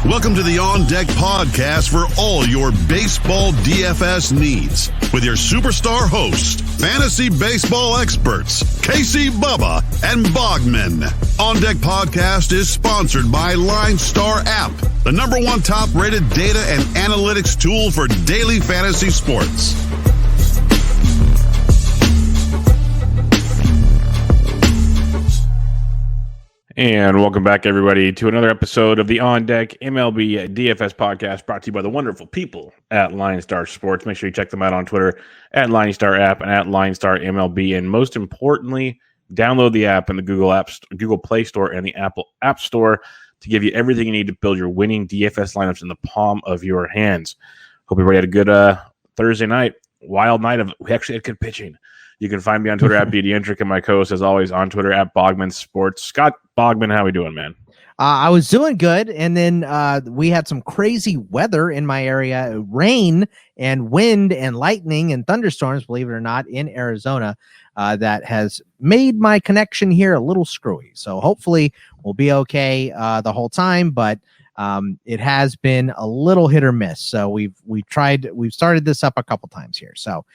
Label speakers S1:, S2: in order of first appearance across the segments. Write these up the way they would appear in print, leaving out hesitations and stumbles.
S1: Welcome to the On Deck podcast for all your baseball DFS needs with your superstar hosts, fantasy baseball experts, Casey, Bubba, and Bogman. On Deck podcast is sponsored by Line Star app, the #1 top-rated data and analytics tool for daily fantasy sports.
S2: And welcome back, everybody, to another episode of the On Deck MLB DFS podcast brought to you by the wonderful people at Line Star Sports. Make sure you check them out on Twitter at Line Star app and at Line Star MLB. And most importantly, download the app in the Google Play Store and the Apple App Store to give you everything you need to build your winning DFS lineups in the palm of your hands. Hope everybody had a good Thursday night, wild night of. We actually had good pitching. You can find me on Twitter at BDentric and my co-host, as always, on Twitter at Bogman Sports. Scott Bogman, how we doing, man?
S3: I was doing good, and then we had some crazy weather in my area, rain and wind and lightning and thunderstorms, believe it or not, in Arizona that has made my connection here a little screwy. So hopefully we'll be okay the whole time, but it has been a little hit or miss. So we've started this up a couple times here. So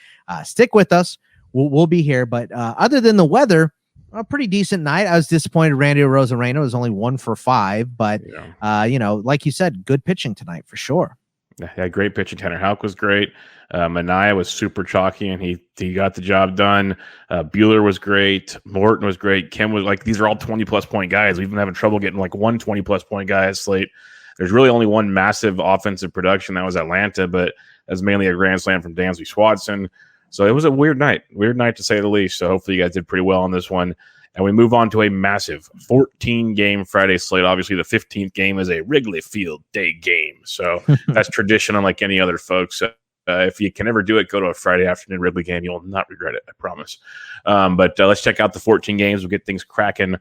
S3: stick with us. We'll be here, but other than the weather, a pretty decent night. I was disappointed Randy Arozarena was only 1 for 5, but like you said, good pitching tonight for sure.
S2: Yeah, great pitching. Tanner Houck was great. Manaea was super chalky, and he got the job done. Buehler was great. Morton was great. Kim was these are all 20-plus point guys. We've been having trouble getting one 20-plus point guy at slate. There's really only one massive offensive production. That was Atlanta, but that's mainly a grand slam from Dansby Swanson. So it was a weird night to say the least. So hopefully you guys did pretty well on this one. And we move on to a massive 14-game Friday slate. Obviously, the 15th game is a Wrigley Field day game. So that's tradition unlike any other, folks. If you can ever do it, go to a Friday afternoon Wrigley game. You'll not regret it, I promise. But let's check out the 14 games. We'll get things cracking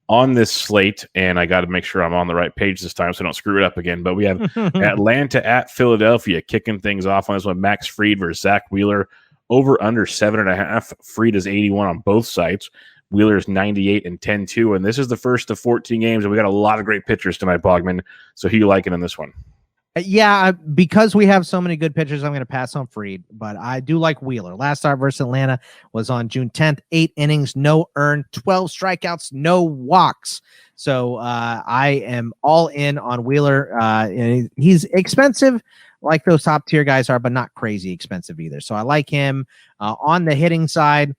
S2: on this slate. And I got to make sure I'm on the right page this time so I don't screw it up again. But we have Atlanta at Philadelphia kicking things off on this one. Max Fried versus Zach Wheeler. Over under 7.5. Fried is 81 on both sites. Wheeler is 98 and 10-2. And this is the first of 14 games. And we got a lot of great pitchers tonight, Bogman. So who you liking in this one?
S3: Yeah, because we have so many good pitchers, I'm going to pass on Fried. But I do like Wheeler. Last start versus Atlanta was on June 10th. 8 innings, no earned, 12 strikeouts, no walks. So I am all in on Wheeler. He's expensive, like those top tier guys are, but not crazy expensive either. So I like him. On the hitting side,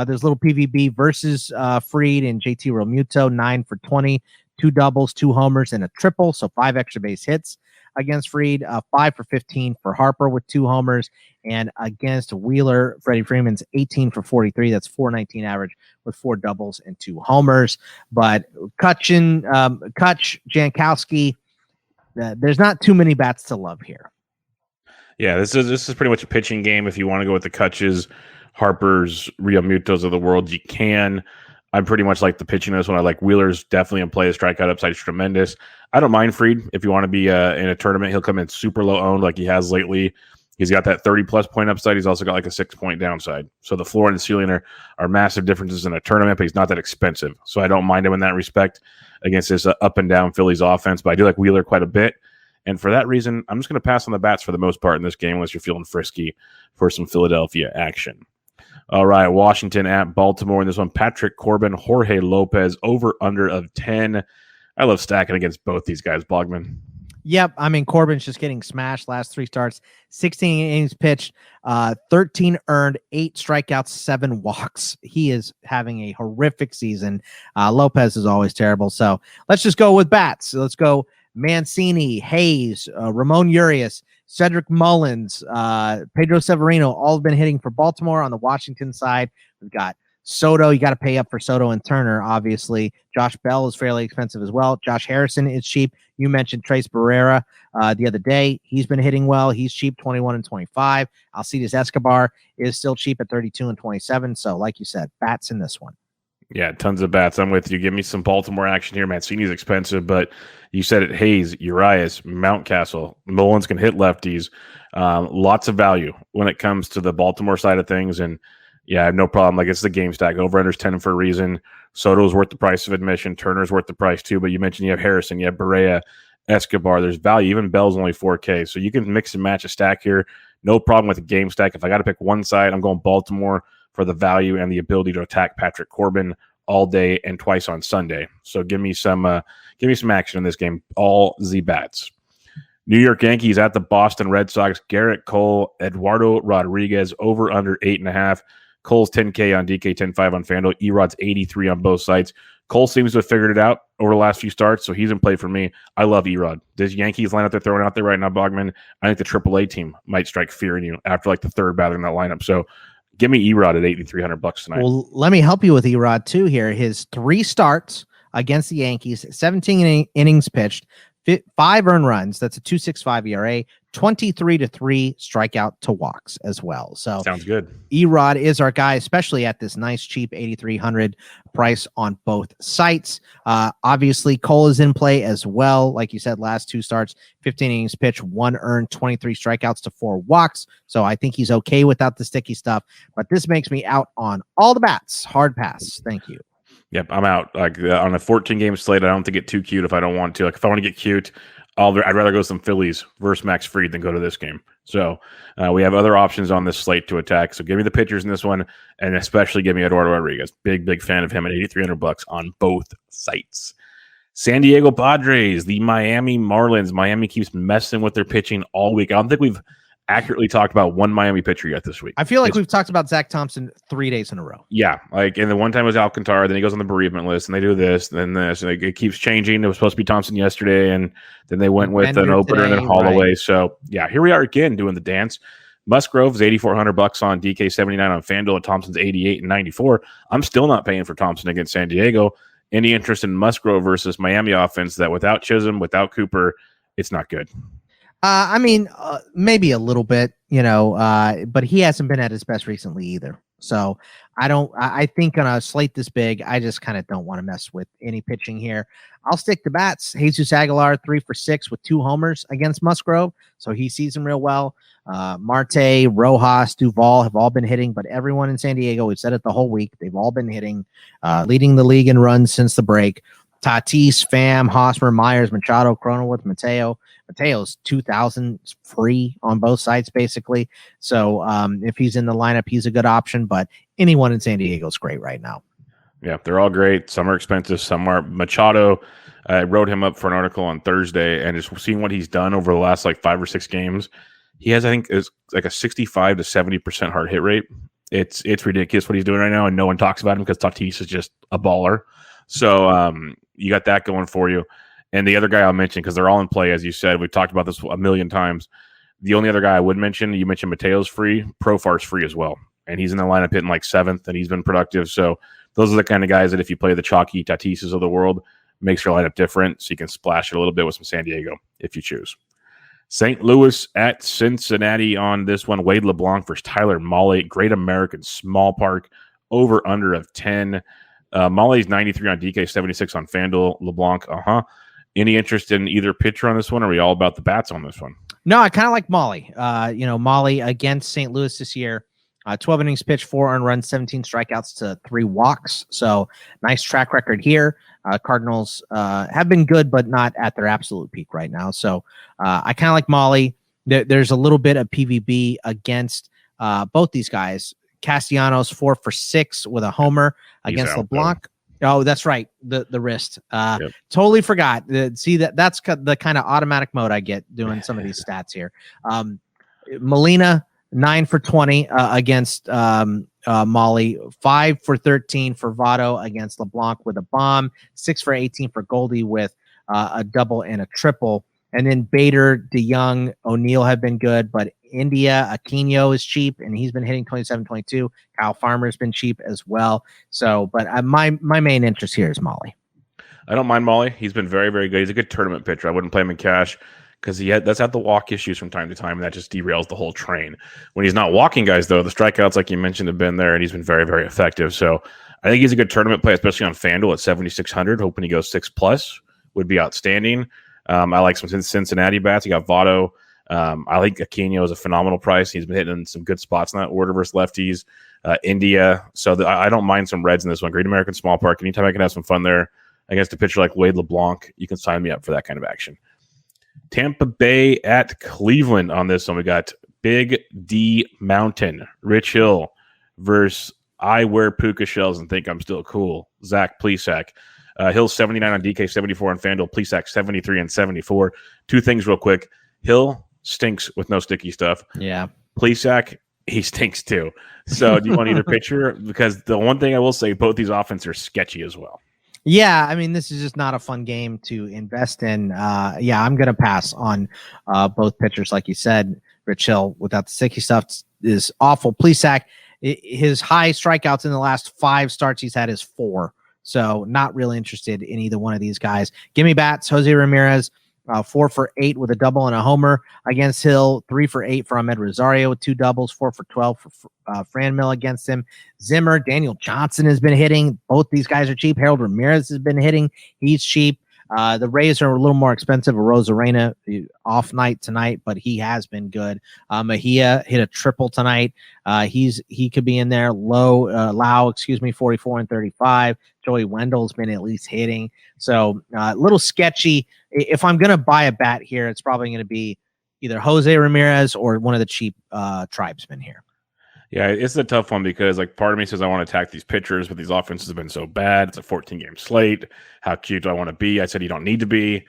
S3: there's little PVB versus Fried and JT Realmuto, 9 for 20, 2 doubles, 2 homers, and a triple. So 5 extra base hits against Fried, 5 for 15 for Harper with 2 homers. And against Wheeler, Freddie Freeman's 18 for 43. That's 419 average with 4 doubles and 2 homers. But Kutch, Jankowski, there's not too many bats to love here.
S2: Yeah, this is pretty much a pitching game. If you want to go with the Kutches, Harpers, Realmutos of the world, you can. I pretty much like the pitching in this one. I like Wheeler's definitely in play. The strikeout upside is tremendous. I don't mind Fried. If you want to be in a tournament, he'll come in super low owned like he has lately. He's got that 30-plus point upside. He's also got like a 6-point downside. So the floor and the ceiling are massive differences in a tournament, but he's not that expensive. So I don't mind him in that respect against this up and down Phillies offense. But I do like Wheeler quite a bit. And for that reason, I'm just going to pass on the bats for the most part in this game unless you're feeling frisky for some Philadelphia action. All right, Washington at Baltimore in this one. Patrick Corbin, Jorge Lopez, over-under of 10. I love stacking against both these guys, Bogman.
S3: Yep, I mean, Corbin's just getting smashed last 3 starts, 16 innings pitched, 13 earned, 8 strikeouts, 7 walks. He is having a horrific season. Lopez is always terrible. So let's just go with bats. Let's go Mancini, Hayes, Ramon Urias, Cedric Mullins, Pedro Severino, all have been hitting for Baltimore. On the Washington side, we've got Soto. You got to pay up for Soto and Turner, obviously. Josh Bell is fairly expensive as well. Josh Harrison is cheap. You mentioned Trace Barrera the other day. He's been hitting well. He's cheap, 21 and 25. Alcides Escobar is still cheap at 32 and 27. So, like you said, bats in this one.
S2: Yeah, tons of bats. I'm with you. Give me some Baltimore action here. Mancini's expensive, but you said it. Hayes, Urias, Mountcastle, Mullins can hit lefties. Lots of value when it comes to the Baltimore side of things. And yeah, I have no problem. Like, it's the game stack. Over-under's 10 for a reason. Soto's worth the price of admission. Turner's worth the price too. But you mentioned you have Harrison, you have Barrera, Escobar. There's value. Even Bell's only 4K. So you can mix and match a stack here. No problem with the game stack. If I got to pick one side, I'm going Baltimore for the value and the ability to attack Patrick Corbin all day and twice on Sunday. So give me some action in this game. All Z bats. New York Yankees at the Boston Red Sox. Garrett Cole, Eduardo Rodriguez, over under 8.5. Cole's 10K on DK, 10.5 on FanDuel. Erod's 83 on both sides. Cole seems to have figured it out over the last few starts, so he's in play for me. I love Erod. This Yankees lineup they're throwing out there right now, Bogman, I think the AAA team might strike fear in you after like the third batter in that lineup. So give me Erod at $8,300 tonight.
S3: Well, let me help you with Erod too here. His 3 starts against the Yankees, 17 innings pitched, 5 earned runs. That's a 2.65 ERA, 23-3 strikeout to walks as well. So
S2: sounds good.
S3: Erod is our guy, especially at this nice cheap 8,300 price on both sites. Obviously, Cole is in play as well. Like you said, last 2 starts, 15 innings pitched, 1 earned, 23 strikeouts to 4 walks. So I think he's okay without the sticky stuff. But this makes me out on all the bats. Hard pass. Thank you.
S2: Yep, I'm out. Like on a 14-game slate, I don't have to get too cute if I don't want to. Like if I want to get cute, I'd rather go some Phillies versus Max Fried than go to this game. So we have other options on this slate to attack. So give me the pitchers in this one, and especially give me Eduardo Rodriguez. Big fan of him at $8,300 on both sites. San Diego Padres, the Miami Marlins. Miami keeps messing with their pitching all week. I don't think we've accurately talked about one Miami pitcher yet this week.
S3: I feel like we've talked about Zach Thompson 3 days in a row.
S2: Yeah, like, and the one time it was Alcantara, then he goes on the bereavement list, and they do this, then this, and it keeps changing. It was supposed to be Thompson yesterday, and then they went with an opener and then Holloway. Right. So yeah, here we are again doing the dance. Musgrove's $8,400 on DK, 79 on FanDuel, and Thompson's 88 and 94. I'm still not paying for Thompson against San Diego. Any interest in Musgrove versus Miami offense that without Chisholm, without Cooper, it's not good.
S3: I mean, maybe a little bit, but he hasn't been at his best recently either. So I think on a slate this big, I just kind of don't want to mess with any pitching here. I'll stick to bats. Jesus Aguilar, 3 for 6 with 2 homers against Musgrove. So he sees him real well. Marte, Rojas, Duvall have all been hitting, but everyone in San Diego, we've said it the whole week, they've all been hitting, leading the league in runs since the break. Tatis, Pham, Hosmer, Myers, Machado, Cronenworth, Mateo. Mateo's 2,000 free on both sides, basically. So if he's in the lineup, he's a good option. But anyone in San Diego is great right now.
S2: Yeah, they're all great. Some are expensive, some are. Machado, I wrote him up for an article on Thursday, and just seeing what he's done over the last like 5 or 6 games, he has, I think, is like a 65 to 70% hard hit rate. It's ridiculous what he's doing right now, and no one talks about him because Tatis is just a baller. So you got that going for you. And the other guy I'll mention, because they're all in play, as you said, we've talked about this a million times. The only other guy I would mention, you mentioned Mateo's free, Profar's free as well. And he's in the lineup hitting like 7th, and he's been productive. So those are the kind of guys that if you play the chalky Tatises of the world, makes your lineup different. So you can splash it a little bit with some San Diego if you choose. St. Louis at Cincinnati on this one. Wade LeBlanc versus Tyler Mahle. Great American Small Park. Over under of 10. Mahle's 93 on DK, 76 on FanDuel. LeBlanc, Any interest in either pitcher on this one? Or are we all about the bats on this one?
S3: No, I kind of like Mahle. Mahle against St. Louis this year. 12 innings pitched, 4 earned runs, 17 strikeouts to 3 walks. So nice track record here. Cardinals have been good, but not at their absolute peak right now. So I kind of like Mahle. There's a little bit of PVB against both these guys. Castellanos 4 for 6 with a homer against LeBlanc. Oh, that's right. The wrist. Yep. Totally forgot. See that's the kind of automatic mode I get doing some of these stats here. Molina 9 for 20 against Mahle, 5 for 13 for Votto against LeBlanc with a bomb, 6 for 18 for Goldie with a double and a triple. And then Bader, DeYoung, O'Neill have been good, but India, Aquino is cheap, and he's been hitting 27-22. Kyle Farmer's been cheap as well. So, but my main interest here is Mahle.
S2: I don't mind Mahle. He's been very, very good. He's a good tournament pitcher. I wouldn't play him in cash because that's had the walk issues from time to time, and that just derails the whole train. When he's not walking guys, though, the strikeouts, like you mentioned, have been there, and he's been very, very effective. So I think he's a good tournament play, especially on FanDuel at 7,600. Hoping he goes 6+ would be outstanding. I like some Cincinnati bats. You got Votto. I think Aquino is a phenomenal price. He's been hitting in some good spots in that order versus lefties. India. So I don't mind some Reds in this one. Great American Small Park. Anytime I can have some fun there against a pitcher like Wade LeBlanc, you can sign me up for that kind of action. Tampa Bay at Cleveland on this one. We got Big D Mountain, Rich Hill versus I wear puka shells and think I'm still cool, Zach Plesac. Hill 79 on DK, 74 on FanDuel, Plesac 73 and 74. Two things real quick. Hill stinks with no sticky stuff.
S3: Yeah.
S2: Plesac, he stinks too. So do you want either pitcher? Because the one thing I will say, both these offenses are sketchy as well.
S3: Yeah, I mean, this is just not a fun game to invest in. Yeah, I'm going to pass on both pitchers. Like you said, Rich Hill, without the sticky stuff, is awful. Plesac, his high strikeouts in the last 5 starts he's had is 4. So not really interested in either one of these guys. Give me bats. Jose Ramirez, 4 for 8 with a double and a homer against Hill. 3 for 8 for Ahmed Rosario with 2 doubles. 4 for 12 for Franmil against him. Zimmer, Daniel Johnson has been hitting. Both these guys are cheap. Harold Ramirez has been hitting. He's cheap. The Rays are a little more expensive. Rosarena, off night tonight, but he has been good. Mejia hit a triple tonight. He could be in there. Lau, 44 and 35. Joey Wendell's been at least hitting. So a little sketchy. If I'm going to buy a bat here, it's probably going to be either Jose Ramirez or one of the cheap tribesmen here.
S2: Yeah, it's a tough one because, like, part of me says I want to attack these pitchers, but these offenses have been so bad. It's a 14-game slate. How cute do I want to be? I said you don't need to be.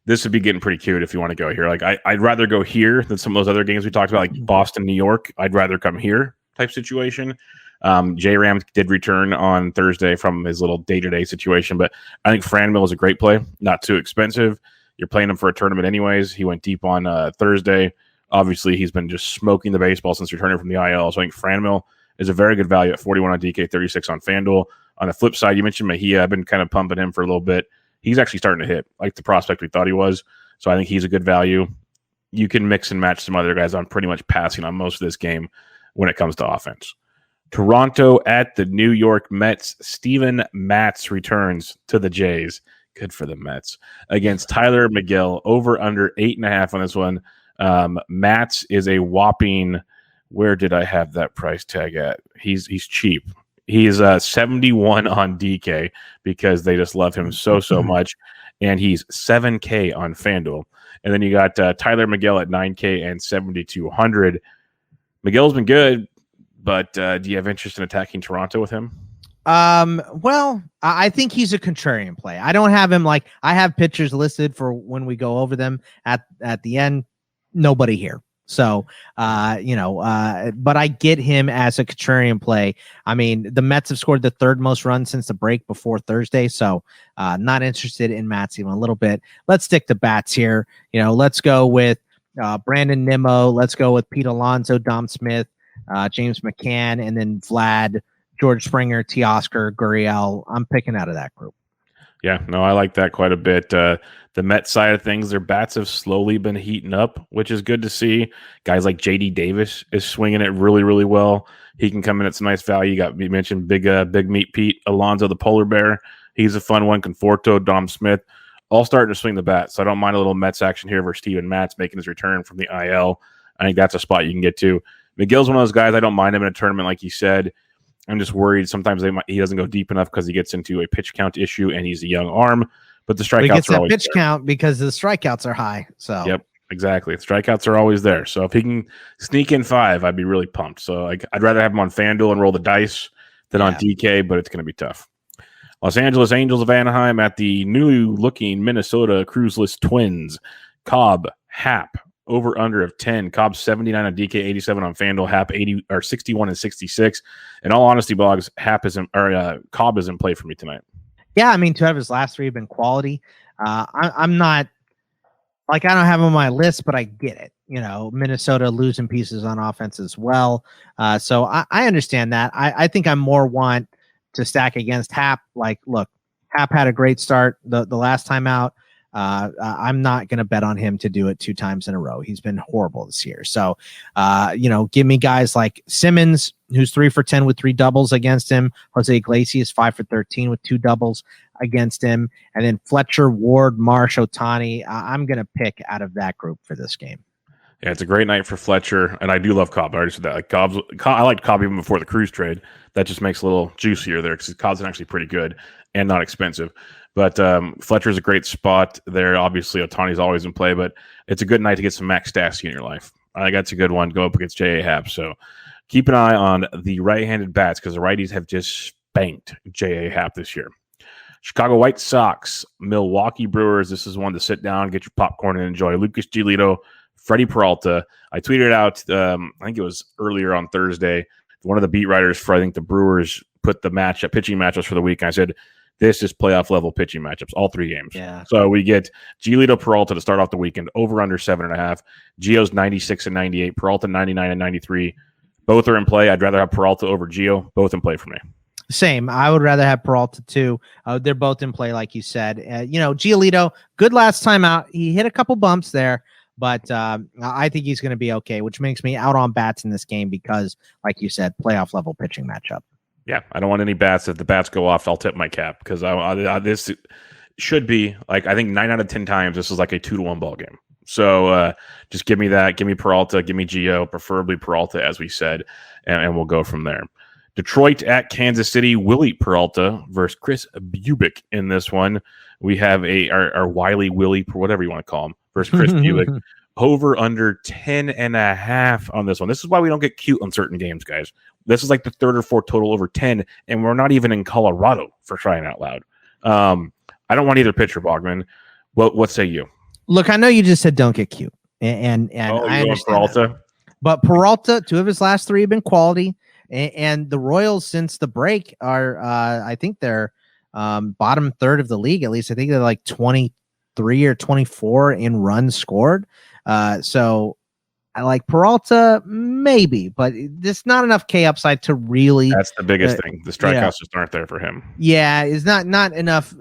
S2: This would be getting pretty cute if you want to go here. Like, I'd rather go here than some of those other games we talked about, like Boston, New York. I'd rather come here type situation. J-Ram did return on Thursday from his little day-to-day situation, but I think Franmil is a great play. Not too expensive. You're playing him for a tournament anyways. He went deep on Thursday. Obviously, he's been just smoking the baseball since returning from the IL. So I think Franmil is a very good value at 41 on DK, 36 on FanDuel. On the flip side, you mentioned Mejia. I've been kind of pumping him for a little bit. He's actually starting to hit like the prospect we thought he was. So I think he's a good value. You can mix and match some other guys. I'm pretty much passing on most of this game when it comes to offense. Toronto at the New York Mets. Steven Matz returns to the Jays. Good for the Mets. Against Tyler Miguel. Over under 8.5 on this one. Matz is a whopping, where did I have that price tag at? He's cheap. He's 71 on DK because they just love him so much. And he's 7K on FanDuel. And then you got Tyler Miguel at 9K and 7,200. Miguel's been good, but do you have interest in attacking Toronto with him?
S3: Well, I think he's a contrarian play. I don't have him I have pitchers listed for when we go over them at the end. Nobody here. So, but I get him as a contrarian play. I mean, the Mets have scored the 3rd most runs since the break before Thursday. So, not interested in Mats even a little bit. Let's stick to bats here. Let's go with Brandon Nimmo. Let's go with Pete Alonso, Dom Smith, James McCann, and then Vlad, George Springer, Teoscar, Gurriel. I'm picking out of that group.
S2: Yeah, no, I like that quite a bit. The Mets side of things, their bats have slowly been heating up, which is good to see. Guys like J.D. Davis is swinging it really, really well. He can come in at some nice value. You mentioned Big Meat Pete Alonso, the polar bear. He's a fun one. Conforto, Dom Smith, all starting to swing the bat. So I don't mind a little Mets action here versus Steven Matz making his return from the IL. I think that's a spot you can get to. Miguel's one of those guys, I don't mind him in a tournament like you said. I'm just worried sometimes he doesn't go deep enough because he gets into a pitch count issue and he's a young arm. But the strikeouts
S3: gets
S2: are
S3: that
S2: always
S3: pitch
S2: there.
S3: count because the strikeouts are high. So
S2: yep, exactly. The strikeouts are always there. So if he can sneak in 5, I'd be really pumped. So I'd rather have him on FanDuel and roll the dice than on DK, but it's going to be tough. Los Angeles Angels of Anaheim at the new-looking Minnesota Cruiseless Twins. Cobb, Happ, over under of 10. Cobb 79 on DK, 87 on FanDuel. Happ 61 and 66. In all honesty, Boggs, Cobb is in play for me tonight.
S3: Yeah, I mean, 2 out of his last 3 have been quality. I'm not I don't have him on my list, but I get it. Minnesota losing pieces on offense as well. So I understand that. I think I more want to stack against Happ. Look, Happ had a great start the last time out. I'm not going to bet on him to do it 2 times in a row. He's been horrible this year. So, give me guys like Simmons, who's 3 for 10 with 3 doubles against him. Jose Iglesias, 5 for 13 with 2 doubles against him. And then Fletcher, Ward, Marsh, Ohtani. I'm going to pick out of that group for this game.
S2: Yeah, it's a great night for Fletcher, and I do love Cobb. I already said that. Like I liked Cobb even before the Cruz trade. That just makes it a little juicier there because Cobb's actually pretty good and not expensive. But Fletcher's a great spot there. Obviously, Otani's always in play, but it's a good night to get some Max Stassi in your life. I think that's a good one. Go up against J.A. Happ. So keep an eye on the right-handed bats because the righties have just spanked J.A. Happ this year. Chicago White Sox, Milwaukee Brewers. This is one to sit down, get your popcorn, and enjoy. Lucas Giolito, Freddie Peralta. I tweeted out, I think it was earlier on Thursday, one of the beat writers for, I think, the Brewers put the pitching matchups for the week. And I said, this is playoff level pitching matchups, all 3 games.
S3: Yeah.
S2: So we get Giolito Peralta to start off the weekend, over under 7.5. Gio's 96 and 98, Peralta 99 and 93. Both are in play. I'd rather have Peralta over Gio. Both in play for me.
S3: Same. I would rather have Peralta too. They're both in play, like you said. Giolito, good last time out. He hit a couple bumps there, but I think he's going to be okay, which makes me out on bats in this game because, like you said, playoff level pitching matchup. Yeah,
S2: I don't want any bats. If the bats go off, I'll tip my cap because this should be like, I think 9 out of 10 times this is like a 2-1 ball game. So just give me that. Give me Peralta. Give me Gio, preferably Peralta, as we said, and we'll go from there. Detroit at Kansas City. Willie Peralta versus Chris Bubic in this one. We have our Wiley Willie, whatever you want to call him, versus Chris Bubic. Over under 10.5 on this one. This is why we don't get cute on certain games, guys. This is like the 3rd or 4th total over 10, and we're not even in Colorado, for crying out loud. I don't want either pitcher, Bogman. What say you?
S3: Look, I know you just said don't get cute, and I understand
S2: Peralta.
S3: That. But Peralta, 2 of his last 3 have been quality, and the Royals since the break are, I think they're bottom 3rd of the league. At least I think they're like 23 or 24 in runs scored. So I like Peralta, maybe, but there's not enough K upside to really.
S2: That's the biggest thing. The strikeouts just aren't there for him.
S3: Yeah, it's not enough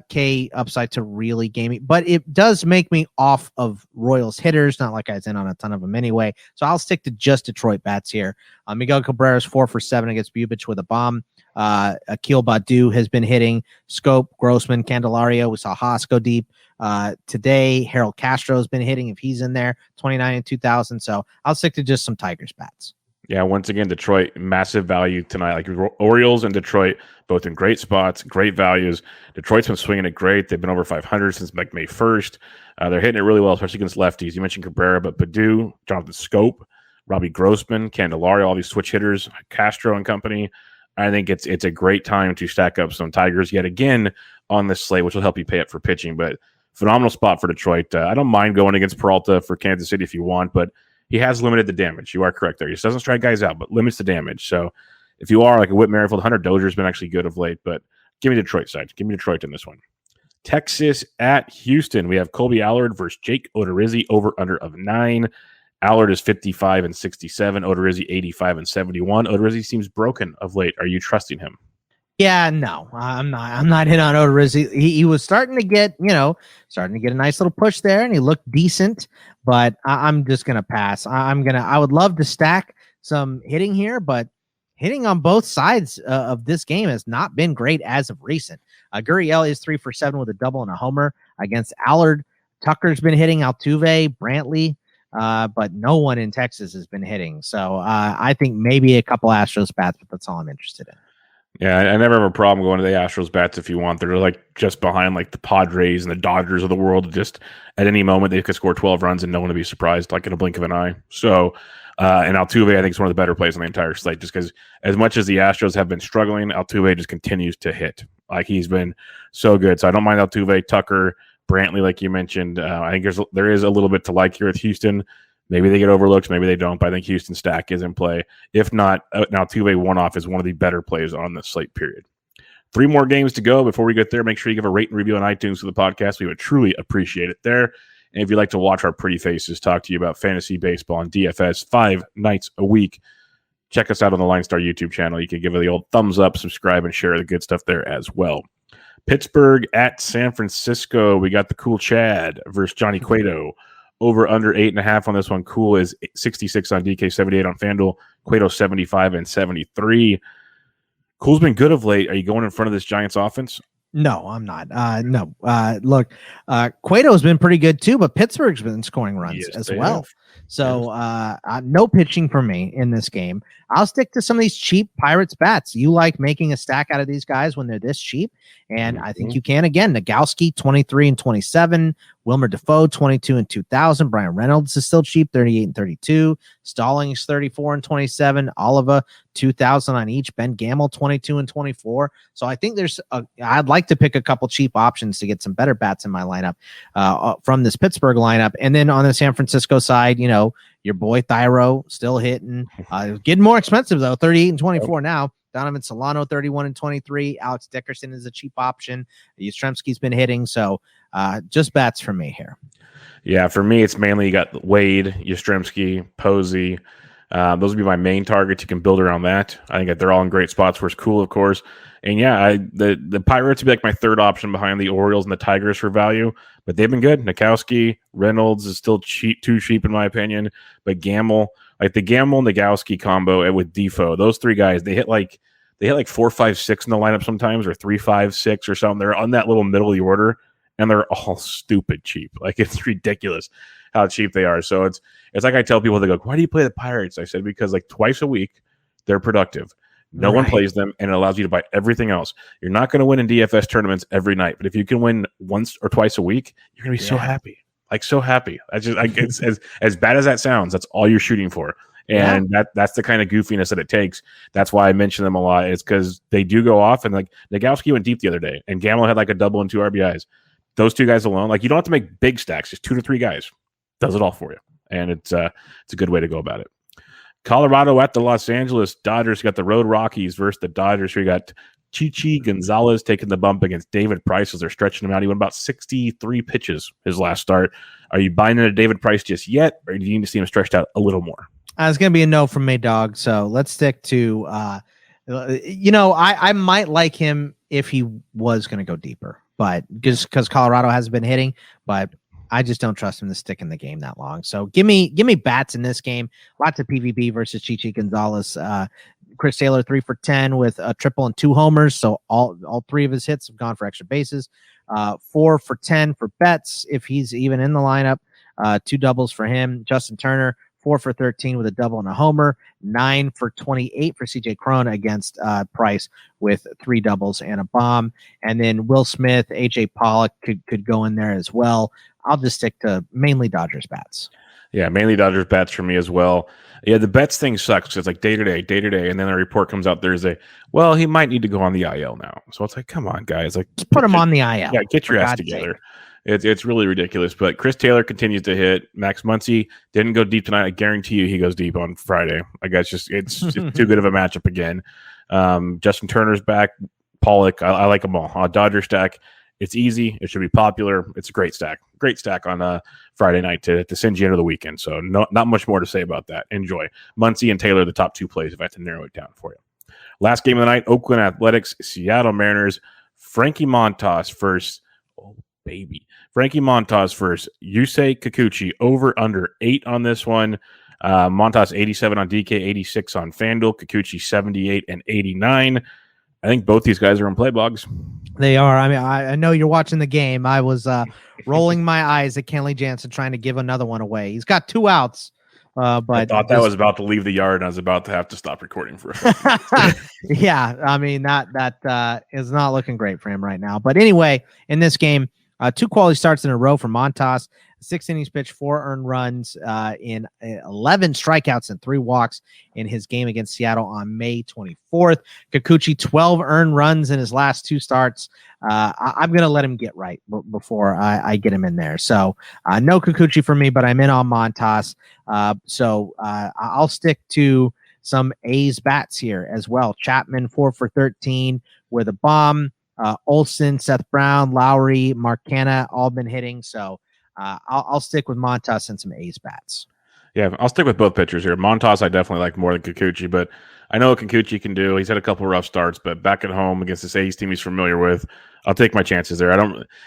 S3: K upside to really game it, but it does make me off of Royals hitters. Not like I was in on a ton of them anyway. So I'll stick to just Detroit bats here. Miguel Cabrera's 4 for 7 against Bubic with a bomb. Akil Baddoo has been hitting. Scope, Grossman, Candelario. We saw Haas go deep today. Harold Castro has been hitting if he's in there, 29 and 2000. So I'll stick to just some Tigers bats.
S2: Yeah, once again, Detroit, massive value tonight. Like Orioles and Detroit, both in great spots, great values. Detroit's been swinging it great. They've been over 500 since like May 1st. They're hitting it really well, especially against lefties. You mentioned Cabrera, but Baddoo, Jonathan Scope, Robbie Grossman, Candelario, all these switch hitters, Castro and company. I think it's a great time to stack up some Tigers yet again on this slate, which will help you pay up for pitching. But phenomenal spot for Detroit. I don't mind going against Peralta for Kansas City if you want, but he has limited the damage. You are correct there. He just doesn't strike guys out, but limits the damage. So if you are like a Whit Merrifield, Hunter Dozier's been actually good of late, but give me Detroit side. Give me Detroit in this one. Texas at Houston. We have Colby Allard versus Jake Odorizzi, over under of 9. Allard is 55 and 67. Odorizzi 85 and 71. Odorizzi seems broken of late. Are you trusting him?
S3: Yeah, no, I'm not in on Odorizzi. He was starting to get a nice little push there, and he looked decent. But I'm just gonna pass. I would love to stack some hitting here, but hitting on both sides of this game has not been great as of recent. Gurriel is 3 for 7 with a double and a homer against Allard. Tucker's been hitting. Altuve, Brantley. But no one in Texas has been hitting. So I think maybe a couple Astros bats, but that's all I'm interested in.
S2: Yeah, I never have a problem going to the Astros bats if you want. They're like just behind like the Padres and the Dodgers of the world. Just at any moment they could score 12 runs and no one would be surprised, like in a blink of an eye. So, and Altuve, I think, is one of the better plays on the entire slate, just because as much as the Astros have been struggling, Altuve just continues to hit. Like he's been so good. So I don't mind Altuve, Tucker, Brantley, like you mentioned. I think there is a little bit to like here with Houston. Maybe they get overlooked, maybe they don't, but I think Houston stack is in play. If not, now Altuve one-off is one of the better plays on the slate, period. 3 more games to go before we get there. Make sure you give a rate and review on iTunes for the podcast. We would truly appreciate it there. And if you'd like to watch our pretty faces talk to you about fantasy baseball and DFS 5 nights a week, check us out on the Line Star YouTube channel. You can give it the old thumbs up, subscribe, and share the good stuff there as well. Pittsburgh at San Francisco. We got the Cool Chad versus Johnny Cueto. Over under 8.5 on this one. Cool is 66 on DK, 78 on FanDuel. Cueto 75 and 73. Cool's been good of late. Are you going in front of this Giants offense?
S3: No, I'm not. No. Look, Cueto's been pretty good too, but Pittsburgh's been scoring runs
S2: Yes,
S3: as
S2: they
S3: well.
S2: have.
S3: So no pitching for me in this game. I'll stick to some of these cheap Pirates bats. You like making a stack out of these guys when they're this cheap, and I think you can. Again, Nagowski 23 and 27, Wilmer Defoe 22 and 2000, Brian Reynolds is still cheap 38 and 32, Stallings 34 and 27, Oliva 2000 on each, Ben Gamble 22 and 24. So I think I'd like to pick a couple cheap options to get some better bats in my lineup from this Pittsburgh lineup. And then on the San Francisco side, your boy Thyro still hitting, getting more expensive though, 38 and 24 now. Donovan Solano 31 and 23. Alex Dickerson is a cheap option. Yastrzemski's been hitting, so just bats for me here.
S2: Yeah, for me, it's mainly you got Wade, Yastrzemski, Posey. Those would be my main targets. You can build around that. I think that they're all in great spots where it's cool, of course. And yeah, the Pirates would be like my third option behind the Orioles and the Tigers for value, but they've been good. Nagowski, Reynolds is still too cheap in my opinion, but Gamble, like the Gamble Nagowski combo with Defoe, those three guys, they hit like 4, 5, 6 in the lineup sometimes, or 3, 5, 6 or something. They're on that little middle of the order, and they're all stupid cheap. Like it's ridiculous how cheap they are. So it's like I tell people, they go, "Why do you play the Pirates?" I said, because like twice a week they're productive. No one plays them, and it allows you to buy everything else. You're not going to win in DFS tournaments every night, but if you can win once or twice a week, you're going to be so happy. Like so happy. It's as bad as that sounds, that's all you're shooting for. And that's the kind of goofiness that it takes. That's why I mention them a lot. It's because they do go off, and like Nagowski went deep the other day, and Gamble had like a double and 2 RBIs. Those two guys alone, like you don't have to make big stacks, just 2 to 3 guys. Does it all for you. And it's a good way to go about it. Colorado at the Los Angeles Dodgers. Got the Road Rockies versus the Dodgers. We got Chichi Gonzalez taking the bump against David Price as they're stretching him out. He went about 63 pitches his last start. Are you buying into David Price just yet, or do you need to see him stretched out a little more?
S3: It's going to be a no from me, dog. So let's stick to, I might like him if he was going to go deeper, but just because Colorado hasn't been hitting, but I just don't trust him to stick in the game that long. So give me bats in this game. Lots of PVB versus Chichi Gonzalez. Chris Taylor 3 for 10 with a triple and 2 homers. So all 3 of his hits have gone for extra bases. 4 for 10 for Betts if he's even in the lineup. 2 doubles for him. Justin Turner 4 for 13 with a double and a homer. 9 for 28 for CJ Cron against Price with 3 doubles and a bomb. And then Will Smith, AJ Pollock could go in there as well. I'll just stick to mainly Dodgers bats.
S2: Yeah, mainly Dodgers bats for me as well. Yeah, the Betts thing sucks. It's like day to day, and then a report comes out Thursday. Well, he might need to go on the IL now. So it's like, come on, guys, like
S3: just put him on the IL.
S2: Yeah, get your ass together. It's really ridiculous. But Chris Taylor continues to hit. Max Muncy didn't go deep tonight. I guarantee you he goes deep on Friday. I guess it's too good of a matchup again. Justin Turner's back. Pollock, I like them all. Dodger stack. It's easy. It should be popular. It's a great stack. Great stack on Friday night to send you into the weekend. So not much more to say about that. Enjoy. Muncy and Taylor, the top 2 plays, if I have to narrow it down for you. Last game of the night, Oakland Athletics, Seattle Mariners. Frankie Montas first. Oh, baby. Frankie Montas first. Yusei Kikuchi over under 8 on this one. Montas 87 on DK, 86 on FanDuel. Kikuchi 78 and 89. I think both these guys are in play blogs.
S3: They are. I mean, I know you're watching the game. I was rolling my eyes at Kenley Jansen trying to give another one away. He's got 2 outs. But
S2: I thought that was about to leave the yard, and I was about to have to stop recording for a
S3: Yeah, I mean, that is not looking great for him right now. But anyway, in this game, 2 quality starts in a row for Montas. 6 innings pitched, 4 earned runs in 11 strikeouts and 3 walks in his game against Seattle on May 24th. Kikuchi, 12 earned runs in his last 2 starts. I'm going to let him get right before I get him in there. So no Kikuchi for me, but I'm in on Montas. So I'll stick to some A's bats here as well. Chapman, 4 for 13 with a bomb. Olsen, Seth Brown, Lowry, Mark Canha, all been hitting. So I'll stick with Montas and some A's bats.
S2: Yeah, I'll stick with both pitchers here. Montas I definitely like more than Kikuchi, but I know what Kikuchi can do. He's had a couple rough starts, but back at home against this A's team he's familiar with, I'll take my chances there.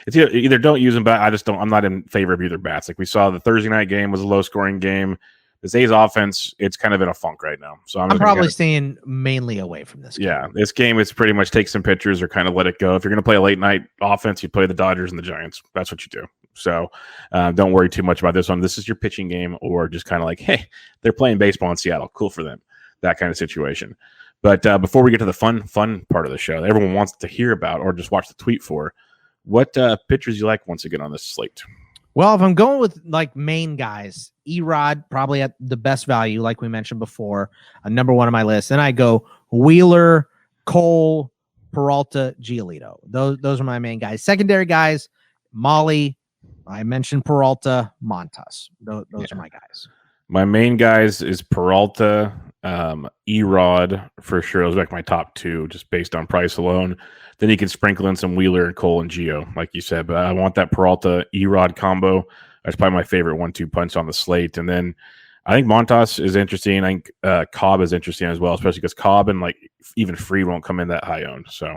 S2: It's either don't use him, but I'm not in favor of either bats. Like we saw the Thursday night game was a low scoring game. This A's offense, it's kind of in a funk right now. So I'm
S3: probably staying mainly away from this game.
S2: Yeah, this game is pretty much take some pitchers or kind of let it go. If you're going to play a late night offense, you play the Dodgers and the Giants. That's what you do. So don't worry too much about this one. This is your pitching game, or just kind of like, hey, they're playing baseball in Seattle. Cool for them. That kind of situation. But before we get to the fun part of the show that everyone wants to hear about or just watch the tweet for, what pitchers you like once again on this slate?
S3: Well, if I'm going with like main guys, Erod probably at the best value, like we mentioned before, number one on my list. Then I go Wheeler, Cole, Peralta, Giolito. Those are my main guys. Secondary guys, Molly. I mentioned Peralta, Montas. Those are my guys.
S2: My main guys is Peralta, Erod for sure. Those are like my top two, just based on price alone. Then you can sprinkle in some Wheeler and Cole and Gio, like you said. But I want that Peralta Erod combo. That's probably my favorite 1-2 punch on the slate. And then I think Montas is interesting. I think Cobb is interesting as well, especially because Cobb and like even Freed won't come in that high owned. So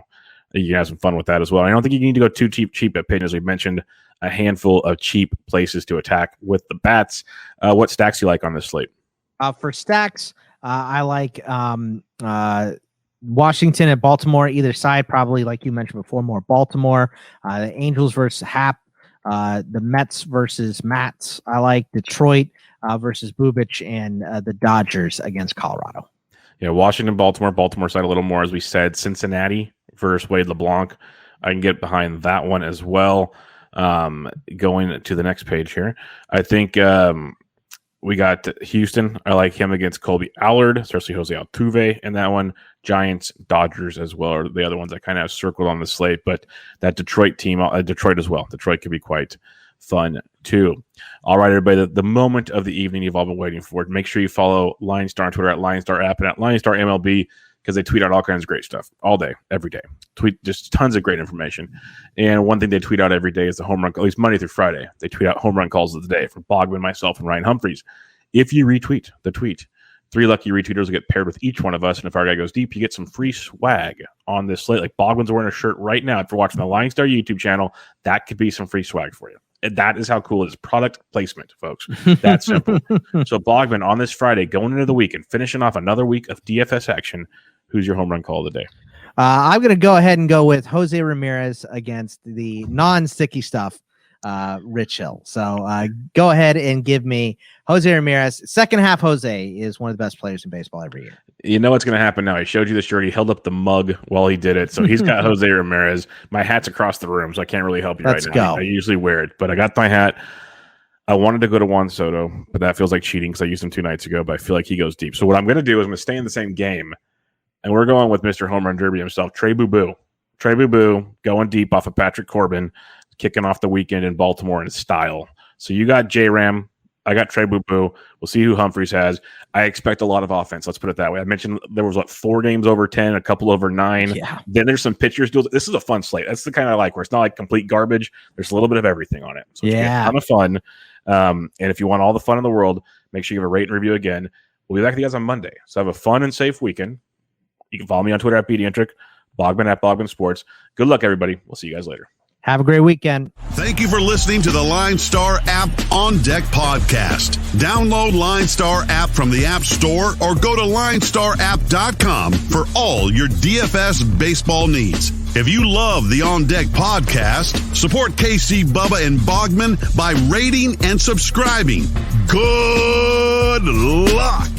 S2: you can have some fun with that as well. I don't think you need to go too cheap at pitch, as we mentioned. A handful of cheap places to attack with the bats. What stacks you like on this slate?
S3: For stacks, I like Washington at Baltimore, either side, probably like you mentioned before, more Baltimore. The Angels versus Hap, the Mets versus Mats. I like Detroit versus Bubic, and the Dodgers against Colorado.
S2: Yeah, Washington, Baltimore side a little more, as we said. Cincinnati versus Wade LeBlanc. I can get behind that one as well. Going to the next page here, I think we got Houston. I like him against Colby Allard, especially Jose Altuve in that one. Giants, Dodgers as well are the other ones I kind of have circled on the slate, but that Detroit team, Detroit as well. Detroit could be quite fun too. All right, everybody, the moment of the evening you've all been waiting for. Make sure you follow Line Star on Twitter at Line Star App and at Line Star MLB, because they tweet out all kinds of great stuff all day, every day. Tweet just tons of great information. And one thing they tweet out every day is the home run, at least Monday through Friday. They tweet out home run calls of the day from Bogman, myself, and Ryan Humphreys. If you retweet the tweet, 3 lucky retweeters will get paired with each one of us. And if our guy goes deep, you get some free swag on this slate. Like Bogman's wearing a shirt right now. If you're watching the Line Star YouTube channel, that could be some free swag for you. And that is how cool it is. Product placement, folks. That's simple. So Bogman, on this Friday, going into the week and finishing off another week of DFS action, who's your home run call of the day?
S3: I'm going to go ahead and go with Jose Ramirez against the non-sticky stuff, Rich Hill. So go ahead and give me Jose Ramirez. Second half Jose is one of the best players in baseball every year.
S2: You know what's going to happen now. I showed you the shirt. He held up the mug while he did it. So he's got Jose Ramirez. My hat's across the room, so I can't really help you
S3: Let's
S2: right now.
S3: go.
S2: I usually wear it, but I got my hat. I wanted to go to Juan Soto, but that feels like cheating because I used him 2 nights ago, but I feel like he goes deep. So what I'm going to do is I'm going to stay in the same game, and we're going with Mr. Home Run Derby himself, Trey Boo-Boo. Trey Boo-Boo going deep off of Patrick Corbin, kicking off the weekend in Baltimore in style. So you got J-Ram. I got Trey Boo-Boo. We'll see who Humphreys has. I expect a lot of offense. Let's put it that way. I mentioned there was 4 games over 10, a couple over 9.
S3: Yeah.
S2: Then there's some pitchers. This is a fun slate. That's the kind I like, where it's not like complete garbage. There's a little bit of everything on it. So it's a ton of fun. And if you want all the fun in the world, make sure you give a rate and review again. We'll be back with you guys on Monday. So have a fun and safe weekend. You can follow me on Twitter at Pediatric, Bogman at Bogman Sports. Good luck, everybody. We'll see you guys later.
S3: Have a great weekend.
S1: Thank you for listening to the Line Star App On Deck podcast. Download Line Star app from the App Store or go to linestarapp.com for all your DFS baseball needs. If you love the On Deck podcast, support KC, Bubba, and Bogman by rating and subscribing. Good luck.